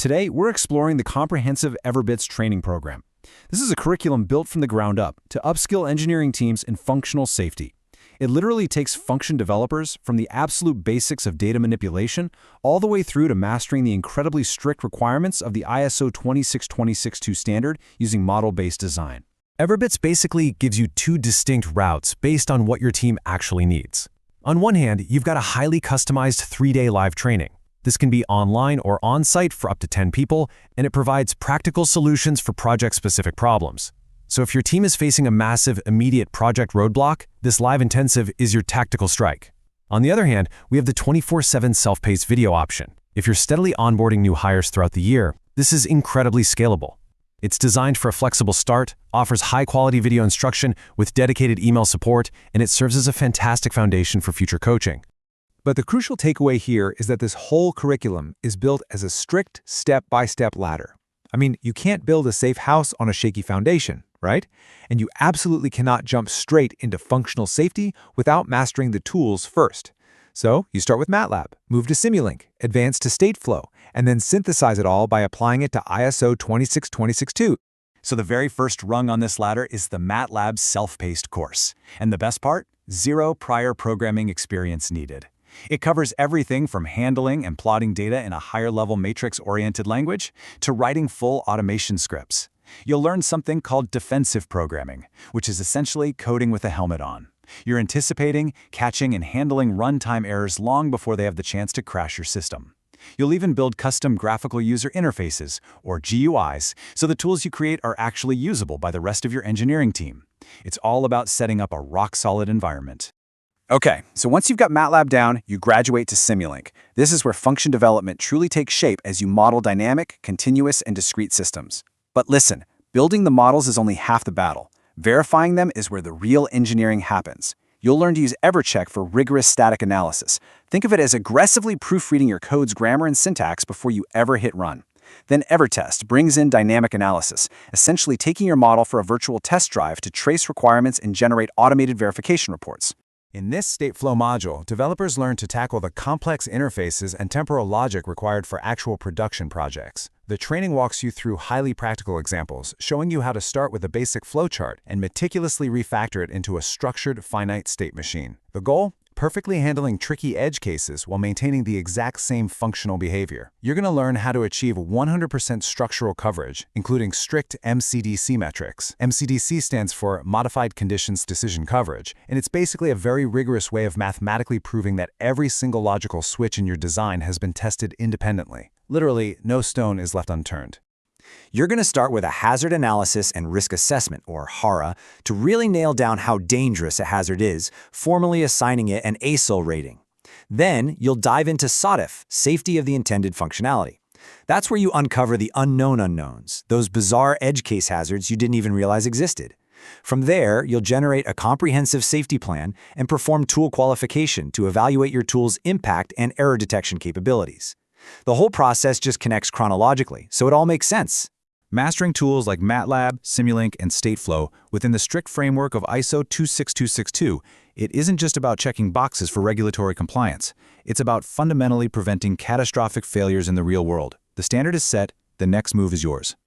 Today, we're exploring the comprehensive EverBits training program. This is a curriculum built from the ground up to upskill engineering teams in functional safety. It literally takes function developers from the absolute basics of data manipulation all the way through to mastering the incredibly strict requirements of the ISO 26262 standard using model-based design. EverBits basically gives you two distinct routes based on what your team actually needs. On one hand, you've got a highly customized 3-day live training. This can be online or on-site for up to 10 people, and it provides practical solutions for project-specific problems. So if your team is facing a massive, immediate project roadblock, this live intensive is your tactical strike. On the other hand, we have the 24/7 self-paced video option. If you're steadily onboarding new hires throughout the year, this is incredibly scalable. It's designed for a flexible start, offers high-quality video instruction with dedicated email support, and it serves as a fantastic foundation for future coaching. But the crucial takeaway here is that this whole curriculum is built as a strict step-by-step ladder. I mean, you can't build a safe house on a shaky foundation, right? And you absolutely cannot jump straight into functional safety without mastering the tools first. So you start with MATLAB, move to Simulink, advance to Stateflow, and then synthesize it all by applying it to ISO 26262. So the very first rung on this ladder is the MATLAB self-paced course. And the best part? Zero prior programming experience needed. It covers everything from handling and plotting data in a higher-level matrix-oriented language to writing full automation scripts. You'll learn something called defensive programming, which is essentially coding with a helmet on. You're anticipating, catching, and handling runtime errors long before they have the chance to crash your system. You'll even build custom graphical user interfaces, or GUIs, so the tools you create are actually usable by the rest of your engineering team. It's all about setting up a rock-solid environment. Okay, so once you've got MATLAB down, you graduate to Simulink. This is where function development truly takes shape as you model dynamic, continuous, and discrete systems. But listen, building the models is only half the battle. Verifying them is where the real engineering happens. You'll learn to use EverCheck for rigorous static analysis. Think of it as aggressively proofreading your code's grammar and syntax before you ever hit run. Then EverTest brings in dynamic analysis, essentially taking your model for a virtual test drive to trace requirements and generate automated verification reports. In this Stateflow module, developers learn to tackle the complex interfaces and temporal logic required for actual production projects. The training walks you through highly practical examples, showing you how to start with a basic flowchart and meticulously refactor it into a structured, finite state machine. The goal? Perfectly handling tricky edge cases while maintaining the exact same functional behavior. You're going to learn how to achieve 100% structural coverage, including strict MCDC metrics. MCDC stands for Modified Conditions Decision Coverage, and it's basically a very rigorous way of mathematically proving that every single logical switch in your design has been tested independently. Literally, no stone is left unturned. You're going to start with a hazard analysis and risk assessment, or HARA, to really nail down how dangerous a hazard is, formally assigning it an ASIL rating. Then, you'll dive into SOTIF, safety of the intended functionality. That's where you uncover the unknown unknowns, those bizarre edge case hazards you didn't even realize existed. From there, you'll generate a comprehensive safety plan and perform tool qualification to evaluate your tool's impact and error detection capabilities. The whole process just connects chronologically, so it all makes sense. Mastering tools like MATLAB, Simulink, and Stateflow within the strict framework of ISO 26262, it isn't just about checking boxes for regulatory compliance. It's about fundamentally preventing catastrophic failures in the real world. The standard is set, the next move is yours.